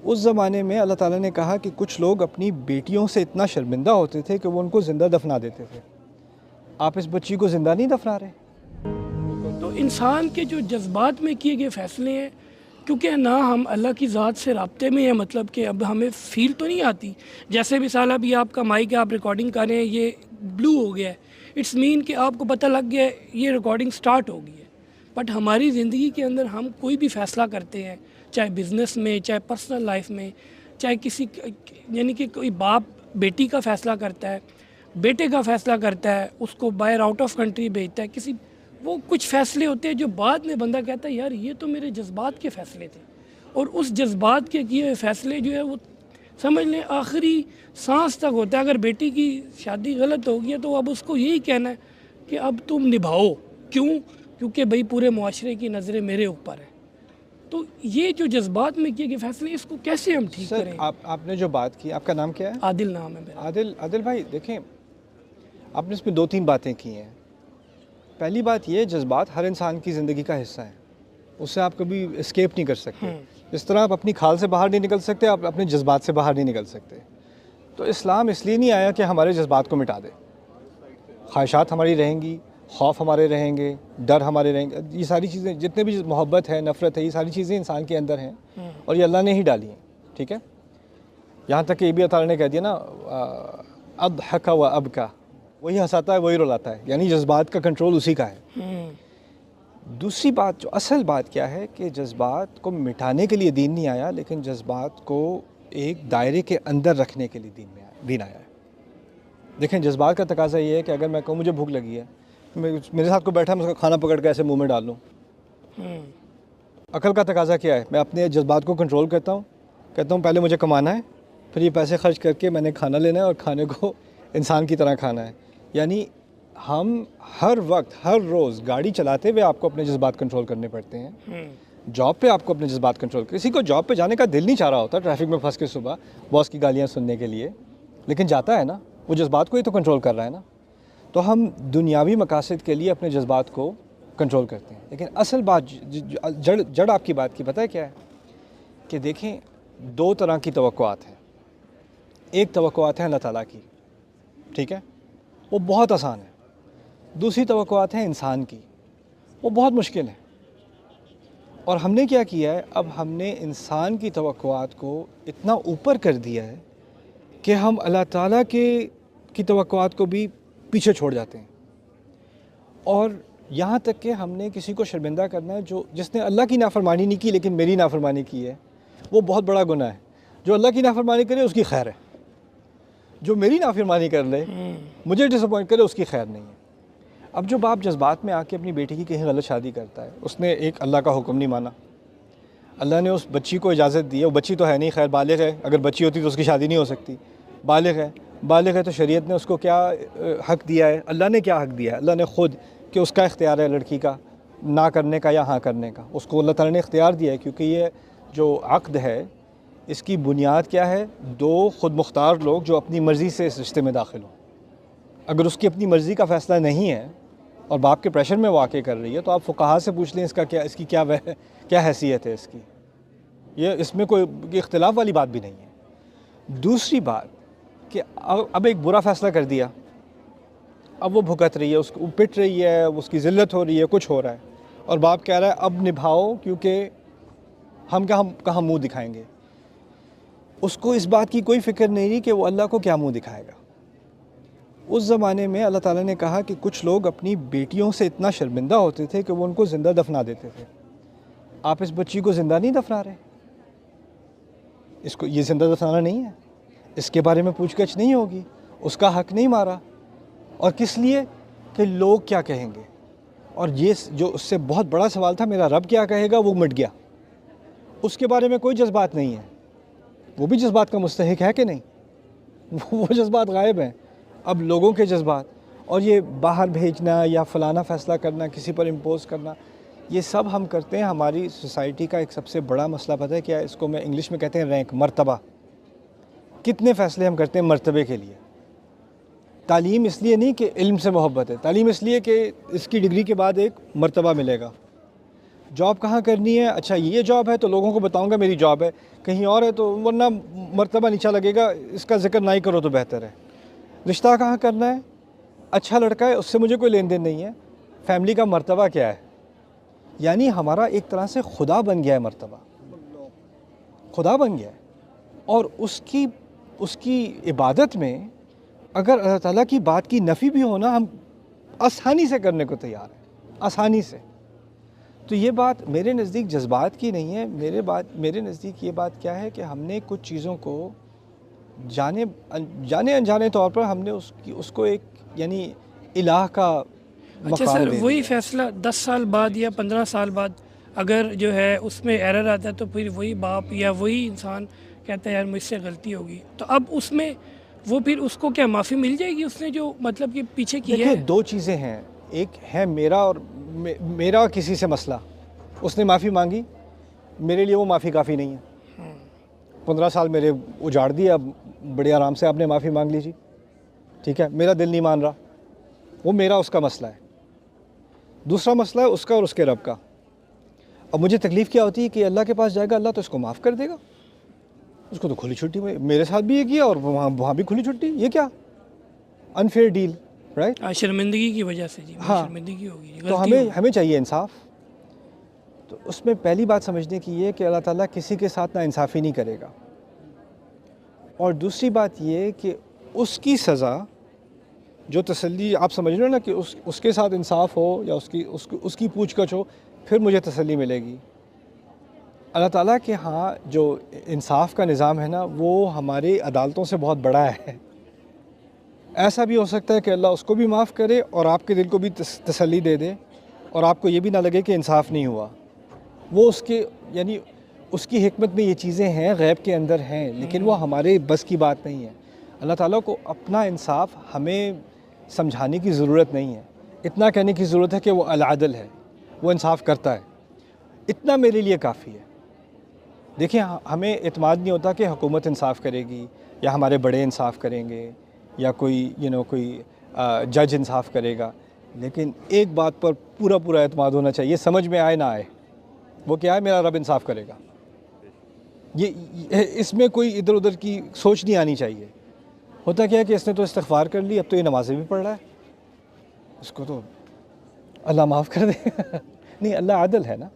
उस ज़माने में अल्लाह ताला ने कहा कि कुछ लोग अपनी बेटियों से इतना शर्मिंदा होते थे कि वो उनको ज़िंदा दफना देते थे। आप इस बच्ची को ज़िंदा नहीं दफना रहे। तो इंसान के जो जज्बात में किए गए फ़ैसले हैं, क्योंकि ना हम अल्लाह की ज़ात से राब्ते में हैं, मतलब कि अब हमें फ़ील तो नहीं आती। जैसे मिसाल अभी आपका माइक है, आप रिकॉर्डिंग कर रहे हैं, ये ब्लू हो गया है, इट्स मीन कि आपको पता लग गया है ये रिकॉर्डिंग स्टार्ट हो गई है। बट हमारी ज़िंदगी के अंदर हम कोई भी फ़ैसला करते हैं, चाहे बिज़नेस में, चाहे पर्सनल लाइफ में, चाहे किसी यानी कि कोई बाप बेटी का फ़ैसला करता है, बेटे का फ़ैसला करता है, उसको बाहर आउट ऑफ कंट्री भेजता है, किसी वो कुछ फ़ैसले होते हैं जो बाद में बंदा कहता है यार ये तो मेरे जज्बात के फ़ैसले थे, और उस जज्बात के किए हुए फ़ैसले जो है वो समझ लें आखिरी सांस तक होता है। अगर बेटी की शादी गलत हो गई है तो अब उसको यही कहना है कि अब तुम निभाओ। क्यों? क्योंकि भाई पूरे मुआशरे की नज़रें मेरे ऊपर है। तो ये जो जज्बात में किए गए फ़ैसले, इसको कैसे हम ठीक सर करें? आपने जो बात की, आपका नाम क्या है? आदिल नाम है मेरा। आदिल भाई, देखें, आपने इसमें 2-3 बातें की हैं। पहली बात ये, जज्बात हर इंसान की ज़िंदगी का हिस्सा है, उससे आप कभी एस्केप नहीं कर सकते। जिस तरह आप अपनी खाल से बाहर नहीं निकल सकते, आप अपने जज्बात से बाहर नहीं निकल सकते। तो इस्लाम इसलिए नहीं आया कि हमारे जज्बात को मिटा दे। ख्वाहिशात हमारी रहेंगी, खौफ हमारे रहेंगे, डर हमारे रहेंगे, ये सारी चीज़ें, जितने भी मोहब्बत है, नफ़रत है, ये सारी चीज़ें इंसान के अंदर हैं और ये अल्लाह ने ही डाली हैं। ठीक है, यहाँ तक कि ये भी अल्लाह ताला ने कह दिया ना, अदहका व अबका, वही हंसाता है वही रुलाता है, यानी जज्बात का कंट्रोल उसी का है। दूसरी बात, जो असल बात क्या है कि जज्बात को मिटाने के लिए दीन नहीं आया, लेकिन जज्बात को एक दायरे के अंदर रखने के लिए दीन आया है। देखें, जज्बात का तकाज़ा ये है कि अगर मैं कहूँ मुझे भूख लगी है, मेरे साथ को बैठा, मैं उसका खाना पकड़ के ऐसे मुंह में डाल लूँ। अकल का तकाज़ा क्या है? मैं अपने जज्बात को कंट्रोल करता हूँ, कहता हूँ पहले मुझे कमाना है, फिर ये पैसे खर्च करके मैंने खाना लेना है और खाने को इंसान की तरह खाना है। यानी हम हर वक्त, हर रोज़ गाड़ी चलाते हुए आपको अपने जज्बात कंट्रोल करने पड़ते हैं। जॉब पे आपको अपने जज्बात कंट्रोल, किसी को जॉब पे जाने का दिल नहीं चाह रहा होता ट्रैफिक में फंस के सुबह बॉस की गालियाँ सुनने के लिए, लेकिन जाता है ना, वो जज्बात को ही तो कंट्रोल कर रहा है ना। तो हम दुनियावी मकासद के लिए अपने जज्बात को कंट्रोल करते हैं, लेकिन असल बात जड़ आपकी बात की पता है क्या है? कि देखें, 2 तरह की तवक्कुआत हैं। एक तवक्कुआत है अल्लाह ताला की, ठीक है, वो बहुत आसान है। दूसरी तवक्कुआत है इंसान की, वो बहुत मुश्किल है। और हमने क्या किया है, अब हमने इंसान की तवक्कुआत को इतना ऊपर कर दिया है कि हम अल्लाह ताला की तवक्कुआत को भी पीछे छोड़ जाते हैं। और यहाँ तक कि हमने किसी को शर्मिंदा करना है, जिसने अल्लाह की नाफरमानी नहीं की लेकिन मेरी नाफरमानी की है, वो बहुत बड़ा गुनाह है। जो अल्लाह की नाफरमानी करे उसकी खैर है, जो मेरी नाफरमानी कर ले, मुझे डिसअपॉइंट करे, उसकी खैर नहीं है। अब जो बाप जज्बात में आके अपनी बेटी की कहीं गलत शादी करता है, उसने एक अल्लाह का हुक्म नहीं माना, अल्लाह ने उस बच्ची को इजाज़त दी है, वो बच्ची तो है नहीं, खैर बालिग है, अगर बच्ची होती तो उसकी शादी नहीं हो सकती, बालिग है तो शरीयत ने उसको क्या हक़ दिया है, अल्लाह ने क्या हक़ दिया है? अल्लाह ने ख़ुद, कि उसका इख्तियार है लड़की का ना करने का या हाँ करने का, उसको अल्लाह ताला ने इख्तियार दिया है। क्योंकि ये जो अक़्द है, इसकी बुनियाद क्या है? 2 ख़ुद मुख्तार लोग जो अपनी मर्ज़ी से इस रिश्ते में दाखिल हों। अगर उसकी अपनी मर्ज़ी का फ़ैसला नहीं है और बाप के प्रेशर में वाक़ई कर रही है, तो आप फ़ुक़हा से पूछ लें इसकी क्या हैसियत है इसकी। ये इसमें कोई इख्तिलाफ़ वाली बात भी नहीं है। दूसरी बात कि अब एक बुरा फ़ैसला कर दिया, अब वो भुगत रही है, उसको पिट रही है, उसकी ज़िल्लत हो रही है, कुछ हो रहा है, और बाप कह रहा है अब निभाओ, क्योंकि हम कहाँ मुँह दिखाएंगे। उसको इस बात की कोई फ़िक्र नहीं रही कि वो अल्लाह को क्या मुँह दिखाएगा। उस ज़माने में अल्लाह ताला ने कहा कि कुछ लोग अपनी बेटियों से इतना शर्मिंदा होते थे कि वो उनको ज़िंदा दफना देते थे। आप इस बच्ची को ज़िंदा नहीं दफना रहे, इसको ये ज़िंदा दफनाना नहीं है, इसके बारे में पूछगछ नहीं होगी, उसका हक़ नहीं मारा। और किस लिए? कि लोग क्या कहेंगे। और ये जो उससे बहुत बड़ा सवाल था, मेरा रब क्या कहेगा, वो मिट गया। उसके बारे में कोई जज्बात नहीं है, वो भी जज्बात का मुस्तहिक है कि नहीं? वो जज्बात गायब हैं। अब लोगों के जज्बात, और ये बाहर भेजना या फ़लाना फ़ैसला करना, किसी पर इम्पोज़ करना, ये सब हम करते हैं। हमारी सोसाइटी का एक सबसे बड़ा मसला पता है क्या है? इसको मैं इंग्लिश में कहते हैं रैंक, मर्तबा। कितने फ़ैसले हम करते हैं मर्तबे के लिए। तालीम इसलिए नहीं कि इल्म से मोहब्बत है, तालीम इसलिए कि इसकी डिग्री के बाद एक मर्तबा मिलेगा। जॉब कहाँ करनी है, अच्छा ये जॉब है तो लोगों को बताऊंगा मेरी जॉब है, कहीं और है तो वरना मर्तबा नीचा लगेगा, इसका जिक्र ना ही करो तो बेहतर है। रिश्ता कहाँ करना है, अच्छा लड़का है उससे मुझे कोई लेन देन नहीं है, फैमिली का मर्तबा क्या है। यानी हमारा एक तरह से खुदा बन गया है, मर्तबा खुदा बन गया है। और उसकी इबादत में अगर अल्लाह ताला की बात की नफ़ी भी हो ना, हम आसानी से करने को तैयार हैं, आसानी से। तो ये बात मेरे नज़दीक जज्बात की नहीं है, मेरे नज़दीक ये बात क्या है कि हमने कुछ चीज़ों को जाने अनजाने तौर पर हमने उसको एक यानी इलाह का अच्छा मकाम सर, दे वही दिया। फैसला 10 साल बाद या 15 साल बाद अगर जो है उसमें एरर आता है तो फिर वही बाप या वही इंसान कहता है यार मुझसे गलती होगी, तो अब उसमें वो फिर उसको क्या माफ़ी मिल जाएगी उसने जो मतलब कि पीछे किया देखिए, है? दो चीज़ें हैं, एक है मेरा और किसी से मसला, उसने माफ़ी मांगी, मेरे लिए वो माफ़ी काफ़ी नहीं है। 15 साल मेरे उजाड़ दिए, अब बड़े आराम से आपने माफ़ी मांग लीजिए, ठीक है, मेरा दिल नहीं मान रहा, वो मेरा उसका मसला है। दूसरा मसला है उसका और उसके रब का। अब मुझे तकलीफ़ क्या होती है कि अल्लाह के पास जाएगा, अल्लाह तो इसको माफ़ कर देगा, उसको तो खुली छुट्टी में, मेरे साथ भी ये किया और वहाँ भी खुली छुट्टी, ये क्या अनफेयर डील, राइट। शर्मिंदगी की वजह से जी, हाँ, शर्मिंदगी होगी, तो गलती हमें होगी। हमें चाहिए इंसाफ। तो उसमें पहली बात समझने की ये कि अल्लाह ताला किसी के साथ ना इंसाफ़ी नहीं करेगा, और दूसरी बात ये कि उसकी सज़ा जो तसल्ली आप समझ रहे हो ना कि उसके साथ इंसाफ हो या उसकी पूछगछ हो, फिर मुझे तसल्ली मिलेगी। अल्लाह ताला के यहाँ जो इंसाफ का निज़ाम है ना, वो हमारी अदालतों से बहुत बड़ा है। ऐसा भी हो सकता है कि अल्लाह उसको भी माफ़ करे और आपके दिल को भी तसल्ली दे दे, और आपको ये भी ना लगे कि इंसाफ नहीं हुआ। वो उसके यानी उसकी हिकमत में ये चीज़ें हैं, गैब के अंदर हैं, लेकिन वो हमारे बस की बात नहीं है। अल्लाह ताला को अपना इंसाफ हमें समझाने की ज़रूरत नहीं है, इतना कहने की ज़रूरत है कि वो अल-अदल है, वो इंसाफ करता है, इतना मेरे लिए काफ़ी है। देखिए, हमें इत्मीनान नहीं होता कि हुकूमत इंसाफ करेगी या हमारे बड़े इंसाफ करेंगे या कोई जज इंसाफ करेगा, लेकिन एक बात पर पूरा एतमाद होना चाहिए, समझ में आए ना आए, वो क्या है, मेरा रब इंसाफ करेगा। ये इसमें कोई इधर उधर की सोच नहीं आनी चाहिए। होता क्या है कि इसने तो इस्तिग़फ़ार कर ली, अब तो ये नमाज़ें भी पढ़ रहा है, इसको तो अल्लाह माफ़ कर दे। नहीं, अल्लाह आदल है ना।